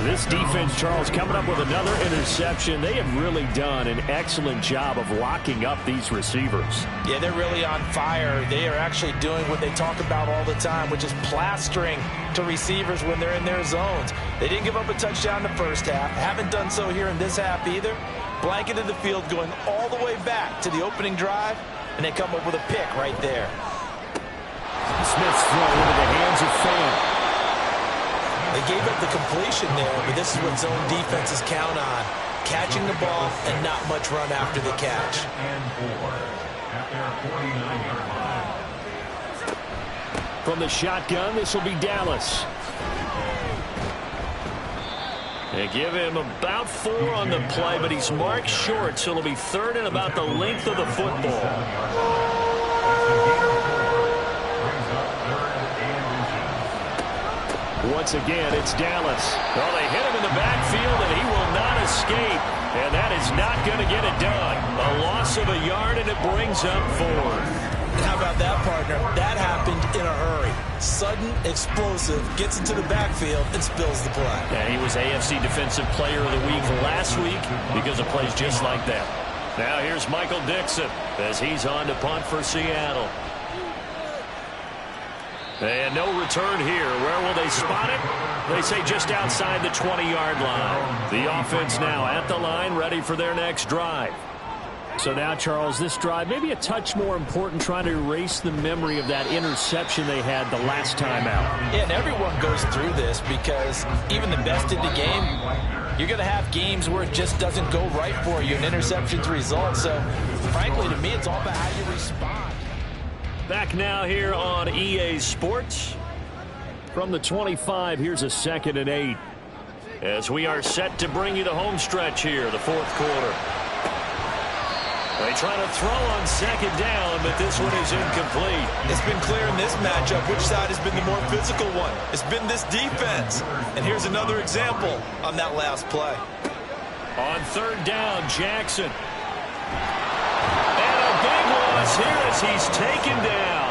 Speaker 2: This defense, Charles, coming up with another interception. They have really done an excellent job of locking up these receivers.
Speaker 3: Yeah, they're really on fire. They are actually doing what they talk about all the time, which is plastering to receivers when they're in their zones. They didn't give up a touchdown in the first half. Haven't done so here in this half either. Blanketed the field going all the way back to the opening drive, and they come up with a pick right there.
Speaker 2: Smith's throw into the hands of Fant.
Speaker 3: They gave up the completion there, but this is what zone defenses count on. Catching the ball and not much run after the catch.
Speaker 4: And 4 at their 49-yard line.
Speaker 2: From the shotgun, this will be Dallas. They give him about 4 on the play, but he's marked short, so it'll be third and about the length of the football. Once again, it's Dallas. Well, they hit him in the backfield, and he will not escape. And that is not going to get it done. A loss of a yard, and it brings up 4.
Speaker 3: How about that, partner? That happened in a hurry. Sudden, explosive, gets into the backfield, and spills the play.
Speaker 2: And he was AFC Defensive Player of the Week last week because of plays just like that. Now here's Michael Dixon as he's on to punt for Seattle. And no return here. Where will they spot it? They say just outside the 20-yard line. The offense now at the line, ready for their next drive. So now, Charles, this drive maybe a touch more important, trying to erase the memory of that interception they had the last time out.
Speaker 3: Yeah, and everyone goes through this because even the best in the game, you're going to have games where it just doesn't go right for you, and interceptions result. So, frankly, to me, it's all about how you respond.
Speaker 2: Back now here on EA Sports. From the 25, here's a 2nd and 8. As we are set to bring you the home stretch here, the 4th quarter. They try to throw on 2nd down, but this one is incomplete.
Speaker 3: It's been clear in this matchup which side has been the more physical one. It's been this defense. And here's another example on that last play.
Speaker 2: On 3rd down, Jackson. And a big loss here as he's taken down.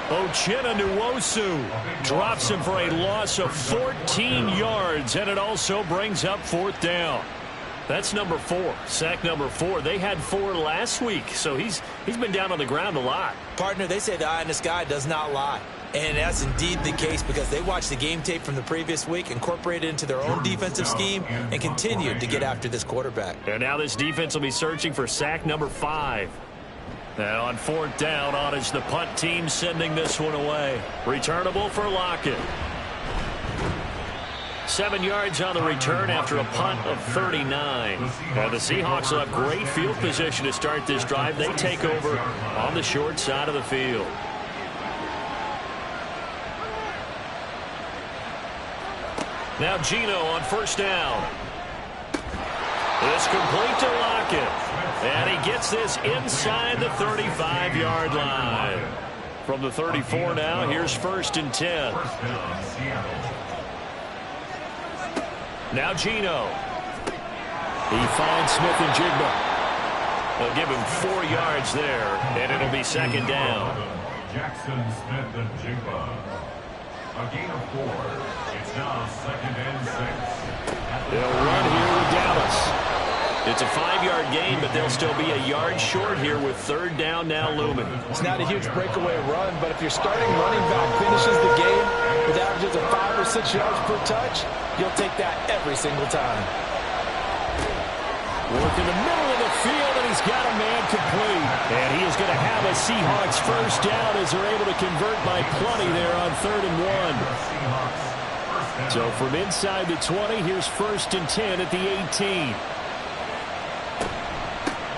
Speaker 2: Uchenna Nwosu drops him for a loss of 14 yards, and it also brings up 4th down. That's number 4. Sack number 4. They had 4 last week, so he's been down on the ground a lot.
Speaker 3: Partner, they say the eye in the sky does not lie. And that's indeed the case because they watched the game tape from the previous week, incorporated it into their own defensive scheme, and continued to get after this quarterback.
Speaker 2: And now this defense will be searching for sack number 5. And on 4th down, on is the punt team sending this one away. Returnable for Lockett. 7 yards on the return after a punt of 39. And the Seahawks will have great field position to start this drive. They take over on the short side of the field. Now Gino on 1st down. It's complete to Lockett. And he gets this inside the 35-yard line. From the 34 now, here's 1st and 10. Now Gino. He finds Smith and Jigba. They'll give him 4 yards there, and it'll be 2nd down.
Speaker 4: Jackson, Smith, and Jigba. A gain of 4. It's now 2nd and 6.
Speaker 2: They'll run here with Dallas. It's a 5-yard gain, but they'll still be a yard short here with 3rd down now looming.
Speaker 5: It's not a huge breakaway run, but if your starting running back finishes the game with averages of 5 or 6 yards per touch, you'll take that every single time.
Speaker 2: Work in the middle of the field, and he's got a man complete. And he is going to have a Seahawks 1st down as they're able to convert by plenty there on 3rd and 1. So from inside the 20, here's 1st and 10 at the 18.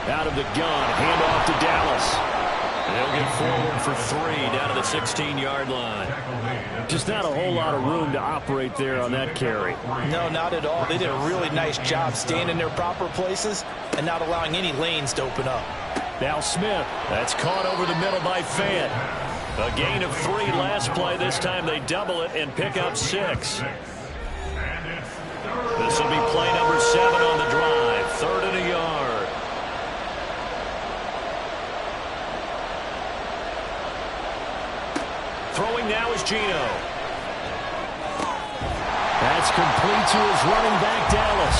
Speaker 2: Out of the gun, handoff to Dallas. They'll get forward for 3 down to the 16-yard line. Just not a whole lot of room to operate there on that carry.
Speaker 5: No, not at all. They did a really nice job staying in their proper places and not allowing any lanes to open up.
Speaker 2: Now Smith. That's caught over the middle by Fant. A gain of 3 last play. This time they double it and pick up 6. This will be play number 7 on the drive. 3rd and a yard. Throwing now is Gino. That's complete to his running back, Dallas.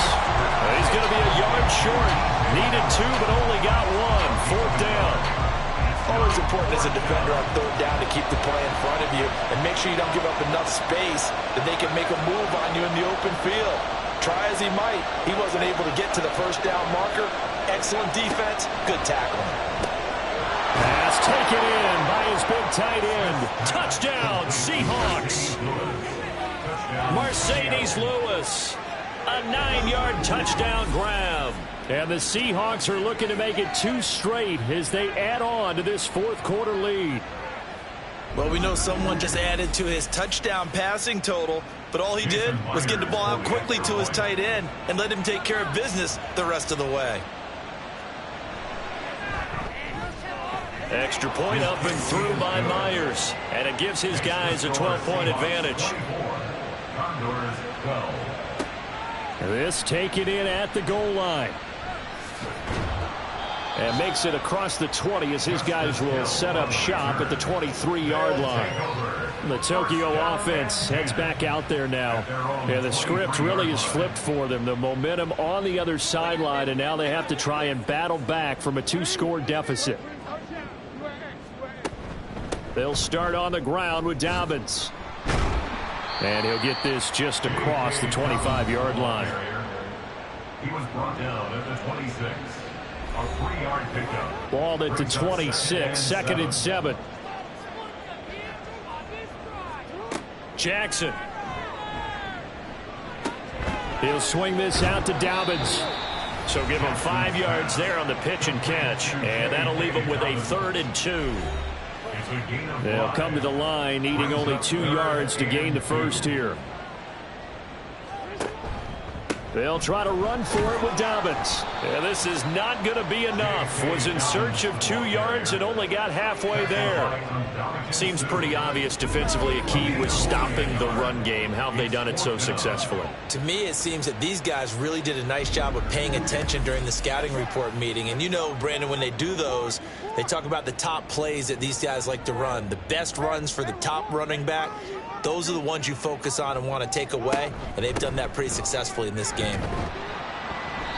Speaker 2: He's going to be a yard short. Needed 2, but only got 1. 4th down.
Speaker 3: Always important as a defender on 3rd down to keep the play in front of you and make sure you don't give up enough space that they can make a move on you in the open field. Try as he might, he wasn't able to get to the 1st down marker. Excellent defense, good tackling.
Speaker 2: Pass taken in by his big tight end. Touchdown, Seahawks. Mercedes Lewis. A 9-yard touchdown grab. And the Seahawks are looking to make it 2 straight as they add on to this 4th quarter lead.
Speaker 3: Well, we know someone just added to his touchdown passing total, but all he did was get the ball out quickly to his tight end and let him take care of business the rest of the way.
Speaker 2: Extra point up and through by Myers. And it gives his guys a 12-point advantage. This taken in at the goal line. And makes it across the 20 as his guys will set up shop at the 23-yard line. The Tokyo offense heads back out there now. And the script really is flipped for them. The momentum on the other sideline, and now they have to try and battle back from a 2-score deficit. They'll start on the ground with Dobbins. And he'll get this just across the 25-yard line.
Speaker 4: He was brought down at the 26. A 3-yard pickup.
Speaker 2: Ball at the 26. 2nd and 7. Jackson. He'll swing this out to Dobbins. So give him 5 yards there on the pitch and catch. And that'll leave him with a 3rd and 2. They'll come to the line needing only 2 yards to gain the 1st here. They'll try to run for it with Dobbins. Yeah, this is not going to be enough. Was in search of 2 yards and only got halfway there. Seems pretty obvious defensively a key was stopping the run game. How have they done it so successfully?
Speaker 3: To me, it seems that these guys really did a nice job of paying attention during the scouting report meeting. And you know, Brandon, when they do those, they talk about the top plays that these guys like to run. The best runs for the top running back. Those are the ones you focus on and want to take away, and they've done that pretty successfully in this game.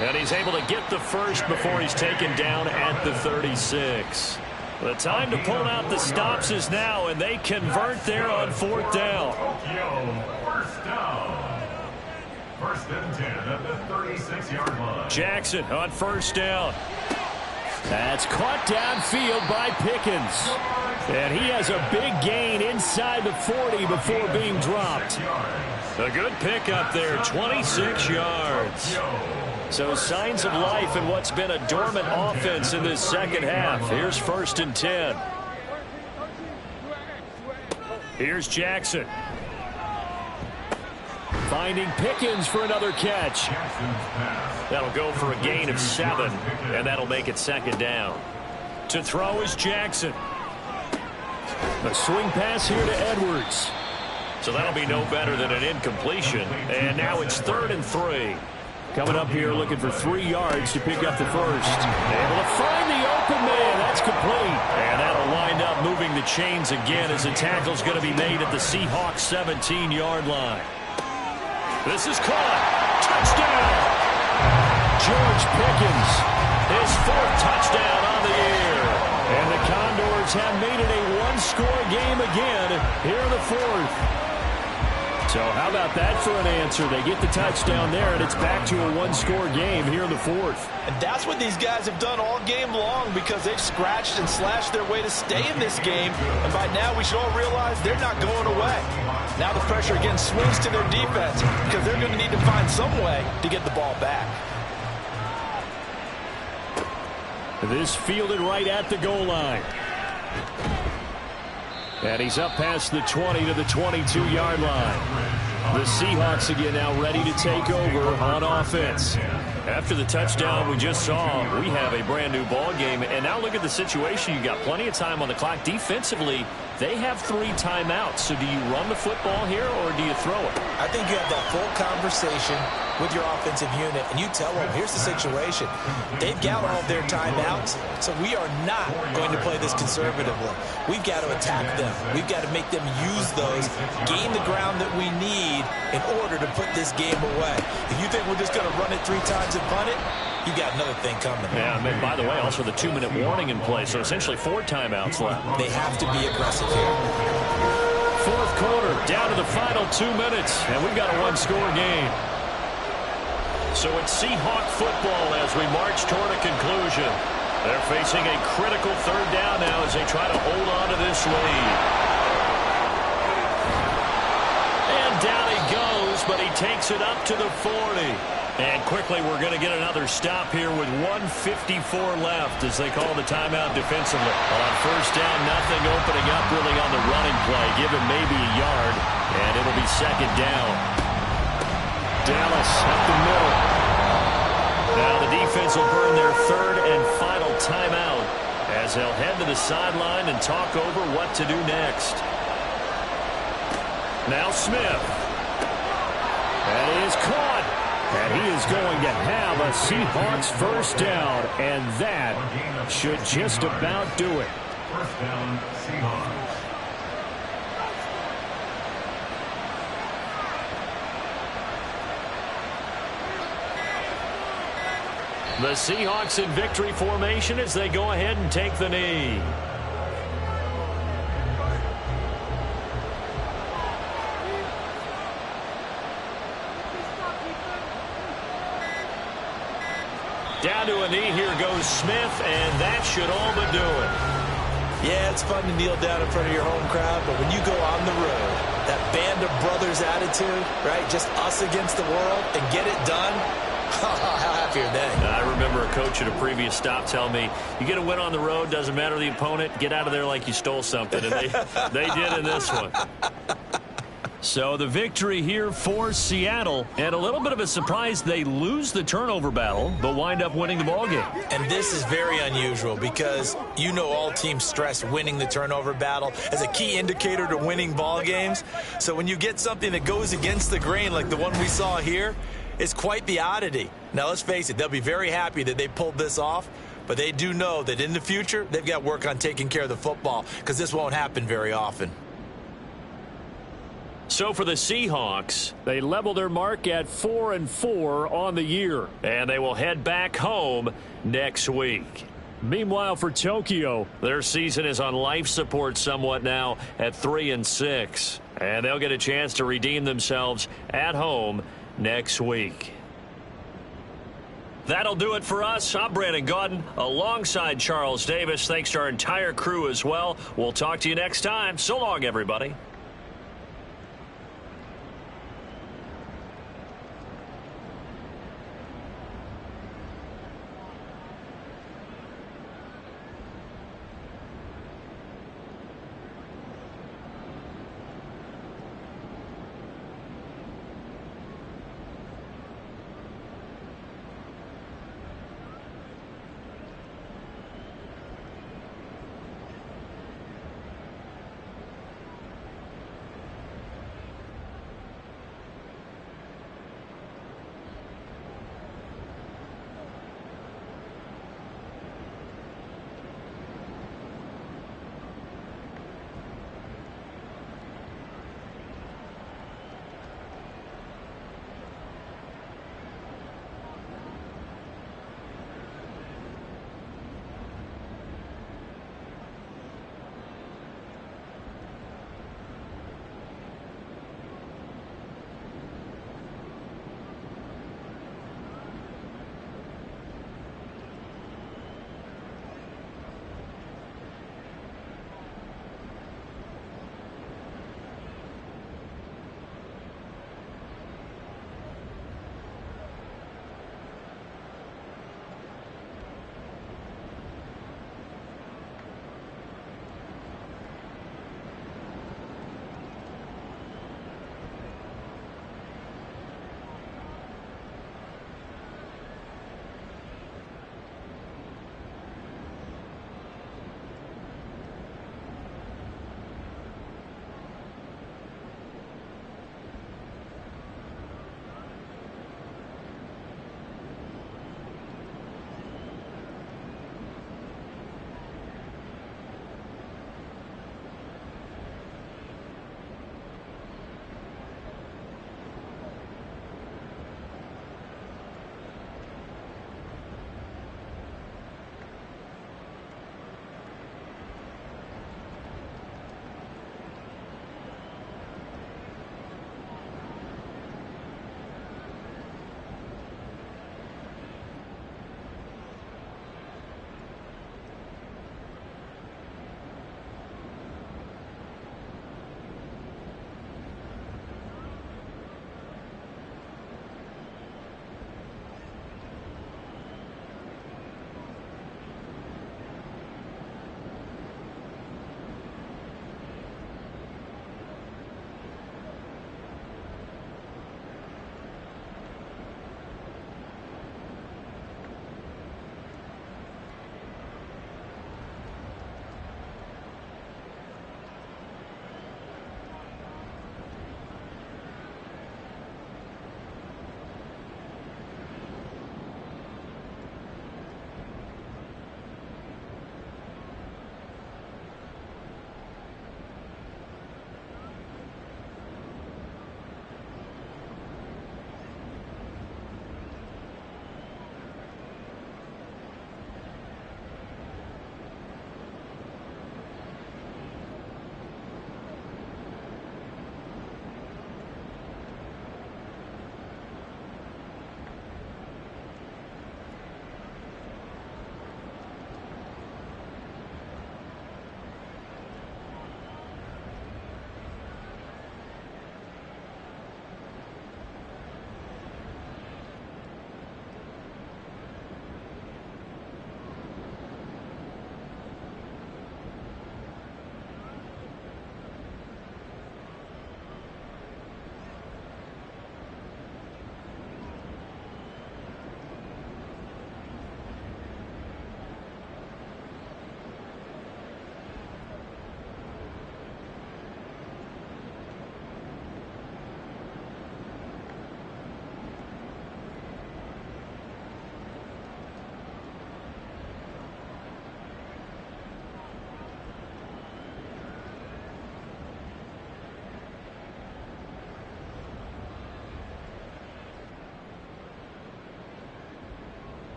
Speaker 2: And he's able to get the first before he's taken down at the 36. The time to pull out the stops is now, and they convert there on 4th down.
Speaker 4: First down. First and 10 at the 36-yard line.
Speaker 2: Jackson on 1st down. That's caught downfield by Pickens. And he has a big gain inside the 40 before being dropped. A good pickup there, 26 yards. So signs of life in what's been a dormant offense in this second half. Here's 1st and 10. Here's Jackson. Finding Pickens for another catch. That'll go for a gain of 7, and that'll make it 2nd down. To throw is Jackson. A swing pass here to Edwards. So that'll be no better than an incompletion. And now it's 3rd and 3. Coming up here looking for 3 yards to pick up the first. Able to find the open man. That's complete. And that'll wind up moving the chains again as the tackle's going to be made at the Seahawks 17-yard line. This is caught. Touchdown. George Pickens. His 4th touchdown on the year. And the Condors have made it a one-score game again here in the 4th. So how about that for an answer? They get the touchdown there, and it's back to a one-score game here in the 4th.
Speaker 3: And that's what these guys have done all game long because they've scratched and slashed their way to stay in this game. And by now, we should all realize they're not going away. Now the pressure again swings to their defense because they're going to need to find some way to get the ball back.
Speaker 2: This fielded right at the goal line. And he's up past the 20 to the 22-yard line. The Seahawks again now ready to take over on offense. After the touchdown we just saw, we have a brand new ball game. And now look at the situation. You got plenty of time on the clock. Defensively, they have 3 timeouts. So do you run the football here or do you throw it?
Speaker 5: I think you have that full conversation with your offensive unit, and you tell them, here's the situation. They've got all of their timeouts, so we are not going to play this conservatively. We've got to attack them. We've got to make them use those, gain the ground that we need in order to put this game away. If you think we're just going to run it 3 times and punt it, you got another thing coming.
Speaker 2: Yeah, and by the way, also the 2-minute warning in play, so essentially 4 timeouts left.
Speaker 5: They have to be aggressive here.
Speaker 2: 4th quarter, down to the final 2 minutes, and we've got a one-score game. So it's Seahawk football as we march toward a conclusion. They're facing a critical 3rd down now as they try to hold on to this lead. And down he goes, but he takes it up to the 40. And quickly we're going to get another stop here with 1:54 left as they call the timeout defensively. On 1st down, nothing opening up really on the running play. Give him maybe a yard, and it'll be 2nd down. Dallas up the middle. Now the defense will burn their 3rd and final timeout as they'll head to the sideline and talk over what to do next. Now Smith. That is caught. And he is going to have a Seahawks 1st down, and that should just about do it.
Speaker 4: 1st down, Seahawks.
Speaker 2: The Seahawks in victory formation as they go ahead and take the knee. Down to a knee, here goes Smith, and that should all but do it.
Speaker 5: Yeah, it's fun to kneel down in front of your home crowd, but when you go on the road, that band of brothers attitude, right, just us against the world, and get it done, how happy are they?
Speaker 2: I remember a coach at a previous stop telling me, you get a win on the road, doesn't matter the opponent, get out of there like you stole something, and they did in this one. So the victory here for Seattle, and a little bit of a surprise, they lose the turnover battle, but wind up winning the ballgame.
Speaker 5: And this is very unusual because you know all teams stress winning the turnover battle as a key indicator to winning ball games. So when you get something that goes against the grain like the one we saw here, it's quite the oddity. Now let's face it, they'll be very happy that they pulled this off, but they do know that in the future they've got work on taking care of the football because this won't happen very often.
Speaker 2: So for the Seahawks, they level their mark at 4-4 on the year. And they will head back home next week. Meanwhile, for Tokyo, their season is on life support somewhat now at 3-6. And they'll get a chance to redeem themselves at home next week. That'll do it for us. I'm Brandon Gaudin alongside Charles Davis. Thanks to our entire crew as well. We'll talk to you next time. So long, everybody.